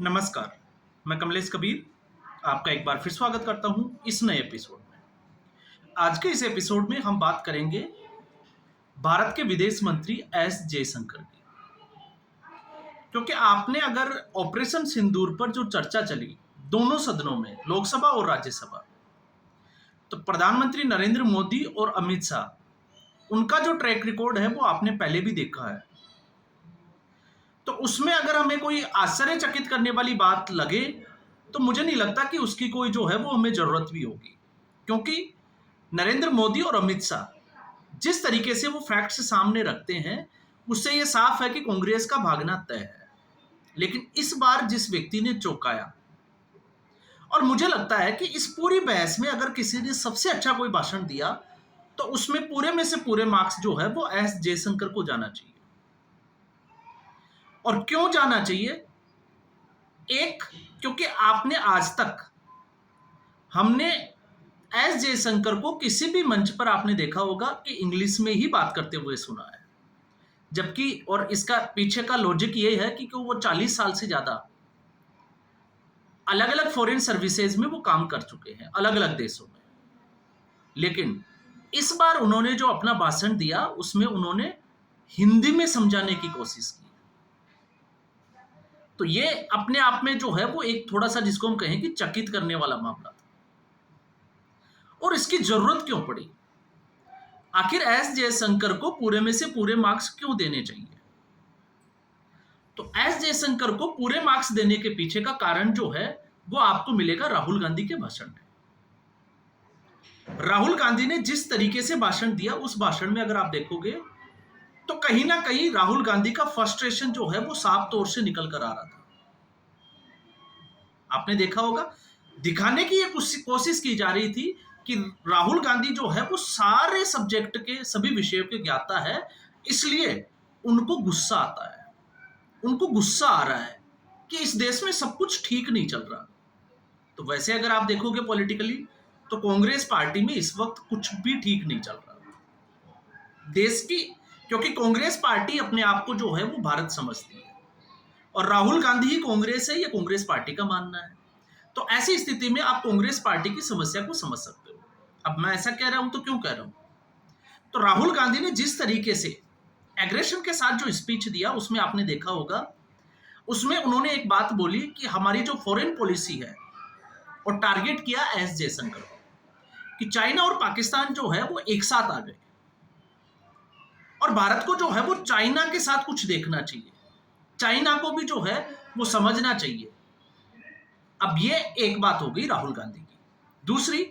नमस्कार, मैं कमलेश कबीर आपका एक बार फिर स्वागत करता हूं इस नए एपिसोड में। आज के इस एपिसोड में हम बात करेंगे भारत के विदेश मंत्री एस जयशंकर की। क्योंकि आपने अगर ऑपरेशन सिंदूर पर जो चर्चा चली दोनों सदनों में, लोकसभा और राज्यसभा, तो प्रधानमंत्री नरेंद्र मोदी और अमित शाह, उनका जो ट्रैक रिकॉर्ड है वो आपने पहले भी देखा है। तो उसमें अगर हमें कोई आश्चर्यचकित करने वाली बात लगे तो मुझे नहीं लगता कि उसकी कोई जो है वो हमें जरूरत भी होगी। क्योंकि नरेंद्र मोदी और अमित शाह जिस तरीके से वो फैक्ट्स सामने रखते हैं उससे ये साफ है कि कांग्रेस का भागना तय है। लेकिन इस बार जिस व्यक्ति ने चौंकाया, और मुझे लगता है कि इस पूरी बहस में अगर किसी ने सबसे अच्छा कोई भाषण दिया तो उसमें पूरे में से पूरे मार्क्स जो है वो एस जयशंकर को जाना चाहिए। और क्यों जाना चाहिए? एक, क्योंकि आपने आज तक, हमने एस जयशंकर को किसी भी मंच पर आपने देखा होगा कि इंग्लिश में ही बात करते हुए सुना है। जबकि और इसका पीछे का लॉजिक ये है कि वो 40 साल से ज्यादा अलग अलग फॉरेन सर्विसेज में वो काम कर चुके हैं अलग अलग देशों में। लेकिन इस बार उन्होंने जो अपना भाषण दिया उसमें उन्होंने हिंदी में समझाने की कोशिश की। तो ये अपने आप में जो है वो एक थोड़ा सा, जिसको हम कहें कि चकित करने वाला मामला था। और इसकी जरूरत क्यों पड़ी? आखिर एस जयशंकर को पूरे में से पूरे मार्क्स क्यों देने चाहिए? तो एस जयशंकर को पूरे मार्क्स देने के पीछे का कारण जो है वो आपको मिलेगा राहुल गांधी के भाषण में। राहुल गांधी ने जिस तरीके से भाषण दिया उस भाषण में अगर आप देखोगे तो कहीं ना कहीं राहुल गांधी का फ्रस्ट्रेशन जो है वो साफ तौर से निकल कर आ रहा था। आपने देखा होगा, दिखाने की ये कोशिश की जा रही थी कि राहुल गांधी जो है वो सारे सब्जेक्ट के, सभी विषयों के ज्ञाता है, इसलिए उनको गुस्सा आता है। उनको गुस्सा आ रहा है कि इस देश में सब कुछ ठीक नहीं चल रहा। तो वैसे अगर आप देखोगे पॉलिटिकली तो कांग्रेस पार्टी में इस वक्त कुछ भी ठीक नहीं चल रहा देश की। क्योंकि कांग्रेस पार्टी अपने आप को जो है वो भारत समझती है और राहुल गांधी ही कांग्रेस है, ये कांग्रेस पार्टी का मानना है। तो ऐसी स्थिति में आप कांग्रेस पार्टी की समस्या को समझ सकते हो। अब मैं ऐसा कह रहा हूं तो क्यों कह रहा हूं? तो राहुल गांधी ने जिस तरीके से एग्रेशन के साथ जो स्पीच दिया उसमें आपने देखा होगा, उसमें उन्होंने एक बात बोली कि हमारी जो फॉरेन पॉलिसी है, और टारगेट किया एस जयशंकर को कि चाइना और पाकिस्तान जो है वो एक साथ आ गए और भारत को जो है वो चाइना के साथ कुछ देखना चाहिए, चाइना को भी जो है वो समझना चाहिए। अब ये एक बात हो गई राहुल गांधी की। दूसरी,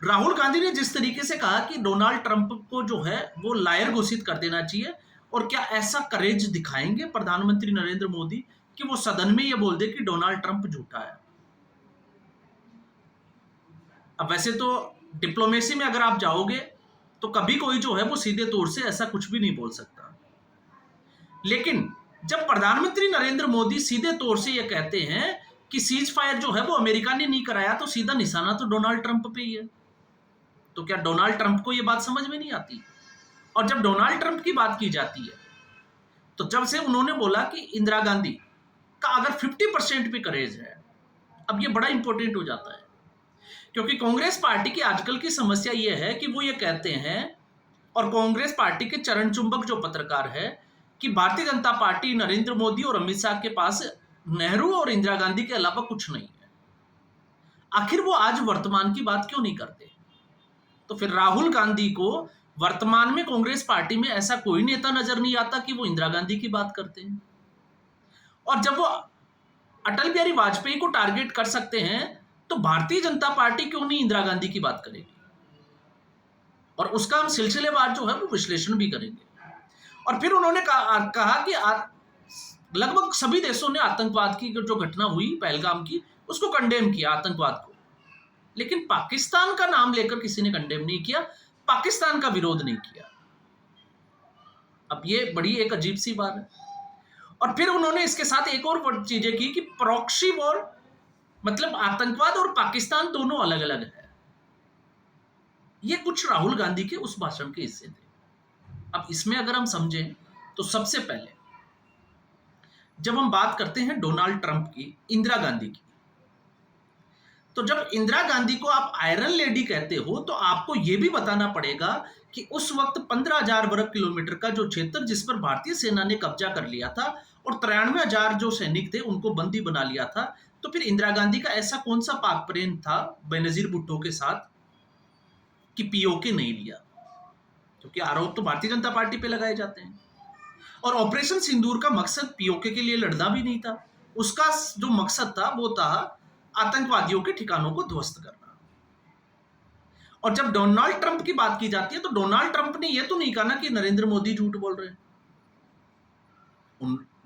राहुल गांधी ने जिस तरीके से कहा कि डोनाल्ड ट्रंप को जो है वो लायर घोषित कर देना चाहिए, और क्या ऐसा करेज दिखाएंगे प्रधानमंत्री नरेंद्र मोदी कि वो सदन में ये बोल दे कि डोनाल्ड ट्रंप झूठा है? अब वैसे तो डिप्लोमेसी में अगर आप जाओगे तो कभी कोई जो है वो सीधे तौर से ऐसा कुछ भी नहीं बोल सकता। लेकिन जब प्रधानमंत्री नरेंद्र मोदी सीधे तौर से ये कहते हैं कि सीज फायर जो है वो अमेरिका ने नहीं कराया, तो सीधा निशाना तो डोनाल्ड ट्रंप पे ही है। तो क्या डोनाल्ड ट्रंप को ये बात समझ में नहीं आती? और जब डोनाल्ड ट्रंप की बात की जाती है तो जब से उन्होंने बोला कि इंदिरा गांधी का अगर 50% भी करेज है, अब ये बड़ा इंपॉर्टेंट हो जाता है। क्योंकि कांग्रेस पार्टी की आजकल की समस्या ये है कि वो ये कहते हैं, और कांग्रेस पार्टी के चरण चुंबक जो पत्रकार है, कि भारतीय जनता पार्टी, नरेंद्र मोदी और अमित शाह के पास नेहरू और इंदिरा गांधी के अलावा कुछ नहीं है। आखिर वो आज वर्तमान की बात क्यों नहीं करते? तो फिर राहुल गांधी को वर्तमान में कांग्रेस पार्टी में ऐसा कोई नेता नजर नहीं आता कि वो इंदिरा गांधी की बात करते हैं। और जब वो अटल बिहारी वाजपेयी को टारगेट कर सकते हैं तो भारतीय जनता पार्टी क्यों नहीं इंदिरा गांधी की बात करेगी? और उसका हम सिलसिलेवार जो है वो विश्लेषण भी करेंगे। और फिर उन्होंने कहा कि लगभग सभी देशों ने आतंकवाद की जो घटना हुई पहलगाम की उसको कंडेम किया, आतंकवाद को। लेकिन पाकिस्तान का नाम लेकर किसी ने कंडेम नहीं किया, पाकिस्तान का विरोध नहीं किया। अब ये बड़ी एक अजीब सी बात है। और फिर उन्होंने इसके साथ एक और चीजें की कि प्रॉक्सी वॉर, मतलब आतंकवाद और पाकिस्तान दोनों अलग अलग है। ये कुछ राहुल गांधी के उस भाषण के हिस्से थे। अब इसमें अगर हम समझें तो सबसे पहले जब हम बात करते हैं डोनाल्ड ट्रंप की, इंदिरा गांधी की, तो जब इंदिरा गांधी को आप आयरन लेडी कहते हो तो आपको यह भी बताना पड़ेगा कि उस वक्त 15,000 वर्ग किलोमीटर का जो क्षेत्र जिस पर भारतीय सेना ने कब्जा कर लिया था और 93,000 जो सैनिक थे उनको बंदी बना लिया था, तो फिर इंदिरा गांधी का ऐसा कौन सा पाक प्रेम था बेनजीर भुट्टो के साथ कि पीओके नहीं लिया? क्योंकि आरोप तो भारतीय जनता पार्टी पे लगाए जाते हैं। और ऑपरेशन सिंदूर का मकसद पीओके के लिए लड़ना भी नहीं था, उसका जो मकसद था वो था आतंकवादियों के ठिकानों को ध्वस्त करना। और जब डोनाल्ड ट्रंप की बात की जाती है तो डोनाल्ड ट्रंप ने यह तो नहीं कहा ना कि नरेंद्र मोदी झूठ बोल रहे हैं।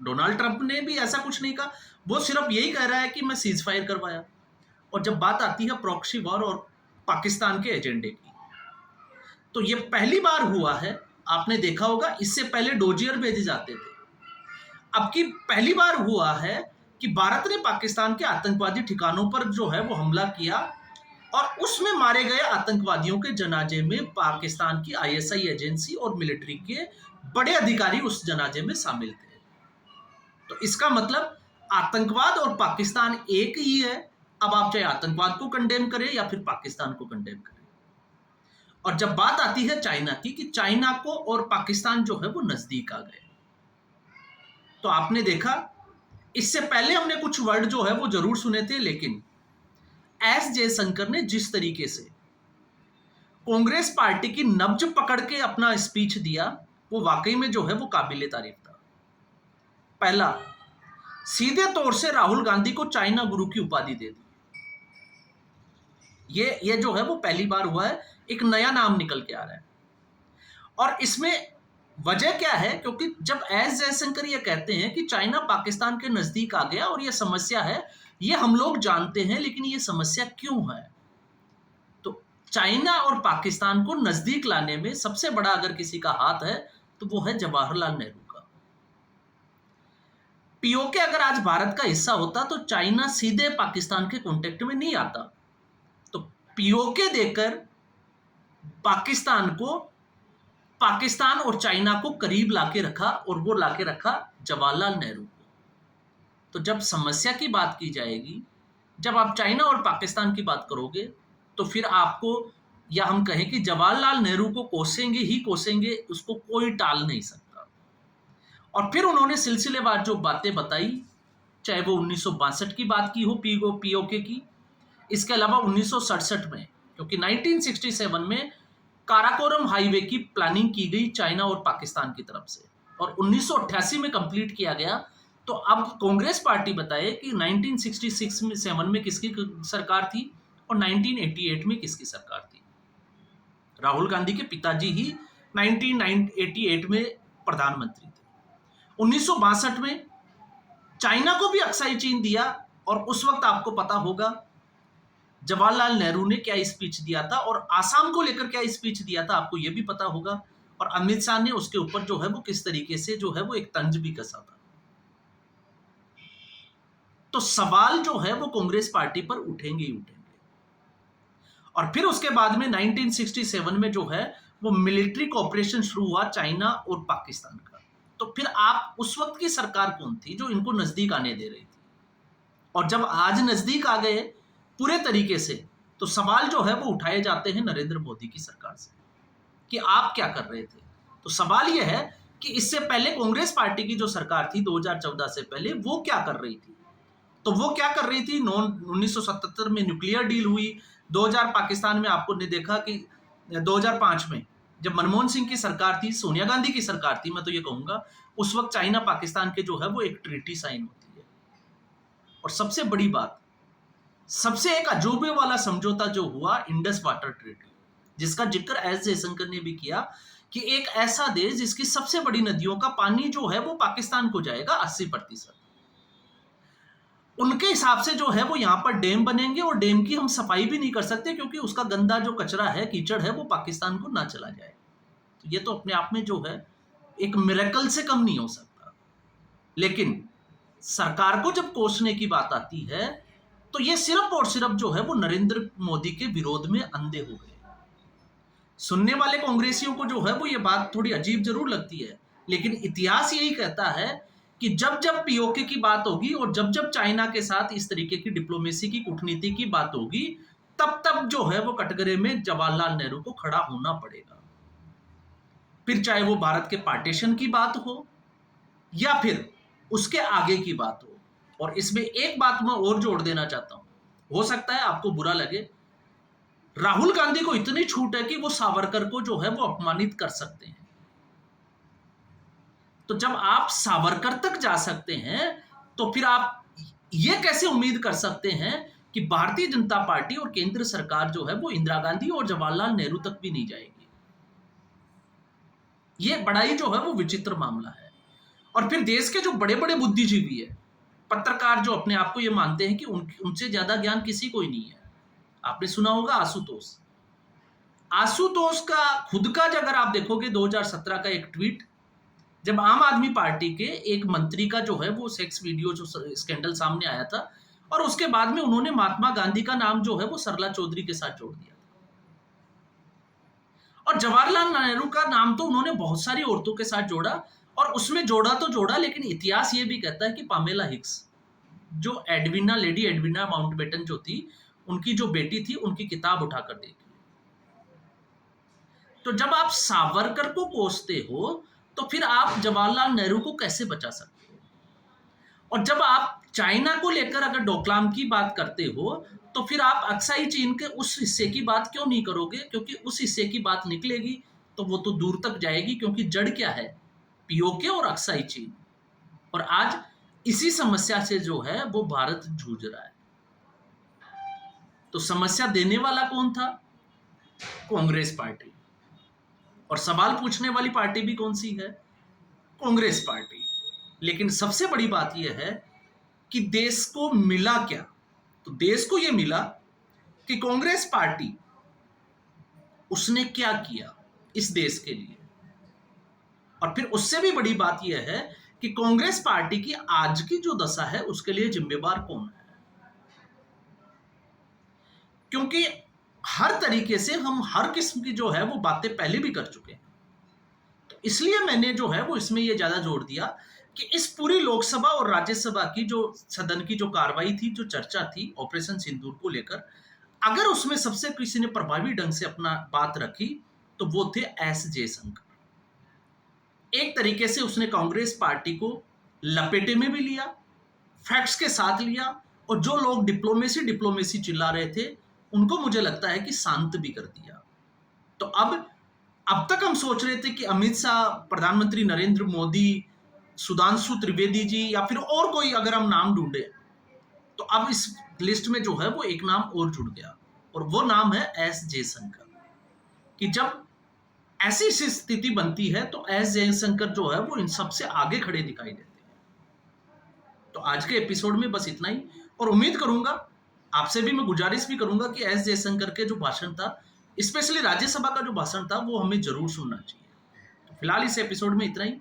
डोनाल्ड ट्रंप ने भी ऐसा कुछ नहीं कहा, वो सिर्फ यही कह रहा है कि मैं सीज फायर करवाया। और जब बात आती है प्रॉक्सी वॉर और पाकिस्तान के एजेंडे की, तो ये पहली बार हुआ है, आपने देखा होगा इससे पहले डोजियर भेजे जाते थे, अब की पहली बार हुआ है कि भारत ने पाकिस्तान के आतंकवादी ठिकानों पर जो है वो हमला किया और उसमें मारे गए आतंकवादियों के जनाजे में पाकिस्तान की आईएसआई एजेंसी और मिलिट्री के बड़े अधिकारी उस जनाजे में शामिल थे। तो इसका मतलब आतंकवाद और पाकिस्तान एक ही है। अब आप चाहे आतंकवाद को कंडेम करें या फिर पाकिस्तान को कंडेम करें। और जब बात आती है चाइना की कि चाइना को और पाकिस्तान जो है वो नजदीक आ गए, तो आपने देखा इससे पहले हमने कुछ वर्ड जो है वो जरूर सुने थे, लेकिन एस जयशंकर ने जिस तरीके से कांग्रेस पार्टी की नब्ज पकड़ के अपना स्पीच दिया वो वाकई में जो है वो काबिले तारीफ था। पहला, सीधे तौर से राहुल गांधी को चाइना गुरु की उपाधि दे दी। ये जो है वो पहली बार हुआ है, एक नया नाम निकल के आ रहा है। और इसमें वजह क्या है? क्योंकि जब एस जयशंकर ये कहते हैं कि चाइना पाकिस्तान के नजदीक आ गया और ये समस्या है, ये हम लोग जानते हैं, लेकिन ये समस्या क्यों है? तो चाइना और पाकिस्तान को नजदीक लाने में सबसे बड़ा अगर किसी का हाथ है तो वो है जवाहरलाल नेहरू का। पीओके अगर आज भारत का हिस्सा होता तो चाइना सीधे पाकिस्तान के कॉन्टेक्ट में नहीं आता। तो पीओके देकर पाकिस्तान और चाइना को करीब लाके रखा, और वो लाके रखा जवाहरलाल नेहरू को। तो जब समस्या की बात की जाएगी, जब आप चाइना और पाकिस्तान की बात करोगे, तो फिर आपको, या हम कहें कि जवाहरलाल नेहरू को कोसेंगे ही कोसेंगे, उसको कोई टाल नहीं सकता। और फिर उन्होंने सिलसिलेवार जो बातें बताई, चाहे वो 1962 की बात की हो पीओके की, इसके अलावा 1967 में, क्योंकि 1967 में काराकोरम हाईवे की प्लानिंग की गई चाइना और पाकिस्तान की तरफ से, और 1988 में कंप्लीट किया गया। तो अब कांग्रेस पार्टी बताए कि 1967 में किसकी सरकार थी और 1988 में किसकी सरकार थी। राहुल गांधी के पिताजी ही 1988 में प्रधानमंत्री थे। 1962 में चाइना को भी अक्साई चीन दिया, और उस वक्त आपको पता होगा जवाहरलाल नेहरू ने क्या स्पीच दिया था और आसाम को लेकर क्या स्पीच दिया था, आपको यह भी पता होगा। और अमित शाह ने उसके ऊपर जो है वो किस तरीके से जो है वो एक तंज भी कसा था। तो सवाल जो है वो कांग्रेस पार्टी पर उठेंगे ही उठेंगे। और फिर उसके बाद में 1967 में जो है वो मिलिट्री कोऑपरेशन शुरू हुआ चाइना और पाकिस्तान का। तो फिर आप उस वक्त की सरकार कौन थी जो इनको नजदीक आने दे रही थी? और जब आज नजदीक आ गए पूरे तरीके से, तो सवाल जो है वो उठाए जाते हैं नरेंद्र मोदी की सरकार से कि आप क्या कर रहे थे। तो सवाल यह है कि इससे पहले कांग्रेस पार्टी की जो सरकार थी 2014 से पहले, वो क्या कर रही थी? तो वो क्या कर रही थी? 1977 में न्यूक्लियर डील हुई। 2000 पाकिस्तान में आपको ने देखा कि 2005 में जब मनमोहन सिंह की सरकार थी, सोनिया गांधी की सरकार थी, मैं तो ये कहूंगा, उस वक्त चाइना पाकिस्तान के जो है वो एक ट्रीटी साइन होती है। और सबसे बड़ी बात, सबसे एक अजूबे वाला समझौता जो हुआ, इंडस वाटर ट्रीटी, जिसका जिक्र एस जयशंकर ने भी किया कि एक ऐसा देश जिसकी सबसे बड़ी नदियों का पानी जो है वो पाकिस्तान को जाएगा 80%, उनके हिसाब से जो है वो यहाँ पर डैम बनेंगे, और डैम की हम सफाई भी नहीं कर सकते क्योंकि उसका गंदा जो कचरा है, कीचड़ है, वो पाकिस्तान को ना चला जाए। तो ये तो अपने आप में जो है एक मिरेकल से कम नहीं हो सकता। लेकिन सरकार को जब कोसने की बात आती है तो ये सिर्फ और सिर्फ जो है वो नरेंद्र मोदी के विरोध में अंधे हो गए। सुनने वाले कांग्रेसियों को जो है वो ये बात थोड़ी अजीब जरूर लगती है, लेकिन इतिहास यही कहता है कि जब जब पीओके की बात होगी और जब जब चाइना के साथ इस तरीके की डिप्लोमेसी की कूटनीति की बात होगी, तब तब जो है वो कटघरे में जवाहरलाल नेहरू को खड़ा होना पड़ेगा। फिर चाहे वो भारत के पार्टीशन की बात हो या फिर उसके आगे की बात हो। और इसमें एक बात मैं और जोड़ देना चाहता हूं, हो सकता है आपको बुरा लगे, राहुल गांधी को इतनी छूट है कि वो सावरकर को जो है वो अपमानित कर सकते हैं। तो जब आप सावरकर तक जा सकते हैं तो फिर आप ये कैसे उम्मीद कर सकते हैं कि भारतीय जनता पार्टी और केंद्र सरकार जो है वो इंदिरा गांधी और जवाहरलाल नेहरू तक भी नहीं जाएगी। ये बड़ा ही जो है वो विचित्र मामला है। और फिर देश के जो बड़े बड़े बुद्धिजीवी है, पत्रकार जो अपने आप को ये मानते हैं कि उनसे ज्यादा ज्ञान किसी को ही नहीं है। आपने सुना होगा आशुतोष का खुद का अगर आप देखोगे 2017 का एक ट्वीट, जब आम आदमी पार्टी के एक मंत्री का जो है वो सेक्स वीडियो जो स्कैंडल सामने आया था, और उसके बाद में उन्होंने महात्मा गांधी का नाम जो है वो सरला चौधरी के साथ जोड़ दिया। और जवाहरलाल नेहरू का नाम तो उन्होंने बहुत सारी औरतों के साथ जोड़ा, और उसमें जोड़ा तो जोड़ा, लेकिन इतिहास ये भी कहता है कि पामेला हिक्स जो लेडी एडविना माउंटबेटन जो थी, उनकी जो बेटी थी, उनकी किताब उठाकर देखी। तो जब आप सावरकर को कोसते हो तो फिर आप जवाहरलाल नेहरू को कैसे बचा सकते हो? और जब आप चाइना को लेकर अगर डोकलाम की बात करते हो तो फिर आप अक्साई चीन के उस हिस्से की बात क्यों नहीं करोगे? क्योंकि उस हिस्से की बात निकलेगी तो वो तो दूर तक जाएगी, क्योंकि जड़ क्या है? पीओके और अक्साई चीन। और आज इसी समस्या से जो है वो भारत जूझ रहा है। तो समस्या देने वाला कौन था? कांग्रेस पार्टी। और सवाल पूछने वाली पार्टी भी कौन सी है? कांग्रेस पार्टी। लेकिन सबसे बड़ी बात यह है कि देश को मिला क्या? तो देश को यह मिला कि कांग्रेस पार्टी उसने क्या किया इस देश के लिए। और फिर उससे भी बड़ी बात यह है कि कांग्रेस पार्टी की आज की जो दशा है उसके लिए जिम्मेवार कौन है? क्योंकि हर तरीके से हम हर किस्म की जो है वो बातें पहले भी कर चुके हैं। तो इसलिए मैंने जो है वो इसमें ये ज्यादा जोर दिया कि इस पूरी लोकसभा और राज्यसभा की जो सदन की जो कार्रवाई थी, जो चर्चा थी ऑपरेशन सिंदूर को लेकर, अगर उसमें सबसे किसी ने प्रभावी ढंग से अपना बात रखी तो वो थे एस जयशंकर। एक तरीके से उसने कांग्रेस पार्टी को लपेटे में भी लिया, फैक्ट्स के साथ लिया, और जो लोग डिप्लोमेसी चिल्ला रहे थे उनको मुझे लगता है कि शांत भी कर दिया। तो अब तक हम सोच रहे थे कि अमित शाह, प्रधानमंत्री नरेंद्र मोदी, सुधांशु त्रिवेदी जी या फिर और कोई अगर हम नाम ढूंढे, तो अब इस लिस्ट में जो है वो एक नाम और जुड़ गया, और वो नाम है एस जयशंकर। कि जब ऐसी स्थिति बनती है तो एस जयशंकर जो है वो इन सबसे आगे खड़े दिखाई देते हैं। तो आज के एपिसोड में बस इतना ही, और उम्मीद करूंगा, आपसे भी मैं गुजारिश भी करूंगा कि एस जयशंकर के जो भाषण था, स्पेशली राज्यसभा का जो भाषण था, वो हमें जरूर सुनना चाहिए। तो फिलहाल इस एपिसोड में इतना ही।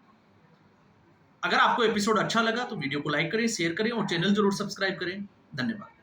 अगर आपको एपिसोड अच्छा लगा तो वीडियो को लाइक करें, शेयर करें और चैनल जरूर सब्सक्राइब करें। धन्यवाद।